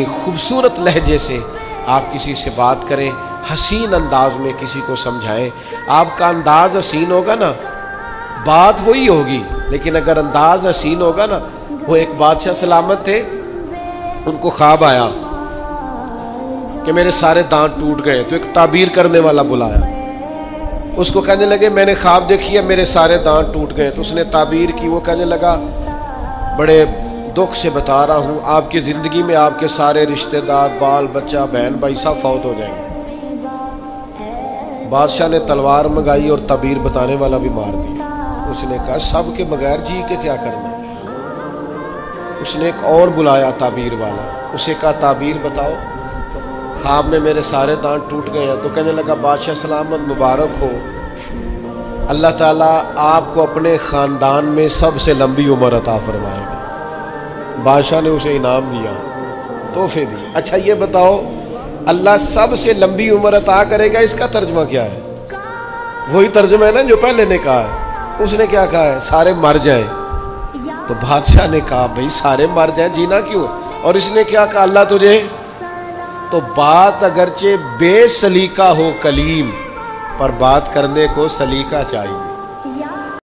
خوبصورت لہجے سے آپ کسی سے بات کریں، حسین انداز میں کسی کو سمجھائیں. آپ کا انداز حسین ہوگا نا، بات وہی ہوگی، لیکن اگر انداز حسین ہوگا نا. وہ ایک بادشاہ سلامت تھے، ان کو خواب آیا کہ میرے سارے دانت ٹوٹ گئے. تو ایک تعبیر کرنے والا بلایا، اس کو کہنے لگے میں نے خواب دیکھی ہے میرے سارے دانت ٹوٹ گئے. تو اس نے تعبیر کی. وہ کہنے لگا بڑے دکھ سے بتا رہا ہوں، آپ کی زندگی میں آپ کے سارے رشتہ دار، بال بچہ، بہن بھائی سب فوت ہو جائیں گے. بادشاہ نے تلوار منگائی اور تعبیر بتانے والا بھی مار دیا. اس نے کہا سب کے بغیر جی کے کیا کرنا ہے. اس نے ایک اور بلایا تعبیر والا، اسے کہا تعبیر بتاؤ، خواب میں میرے سارے دانت ٹوٹ گئے ہیں. تو کہنے لگا بادشاہ سلامت مبارک ہو، اللہ تعالیٰ آپ کو اپنے خاندان میں سب سے لمبی عمر عطا فرمائے گا. بادشاہ نے اسے انعام دیا، تحفے دی. اچھا یہ بتاؤ اللہ سب سے لمبی عمر عطا کرے گا، اس کا ترجمہ کیا ہے؟ وہی ترجمہ ہے نا جو پہلے نے کہا ہے. اس نے کیا کہا ہے؟ سارے مر جائیں. تو بادشاہ نے کہا بھئی سارے مر جائیں جینا کیوں؟ اور اس نے کیا کہا اللہ تجھے. تو بات اگرچہ بے سلیقہ ہو کلیم، پر بات کرنے کو سلیقہ چاہیے.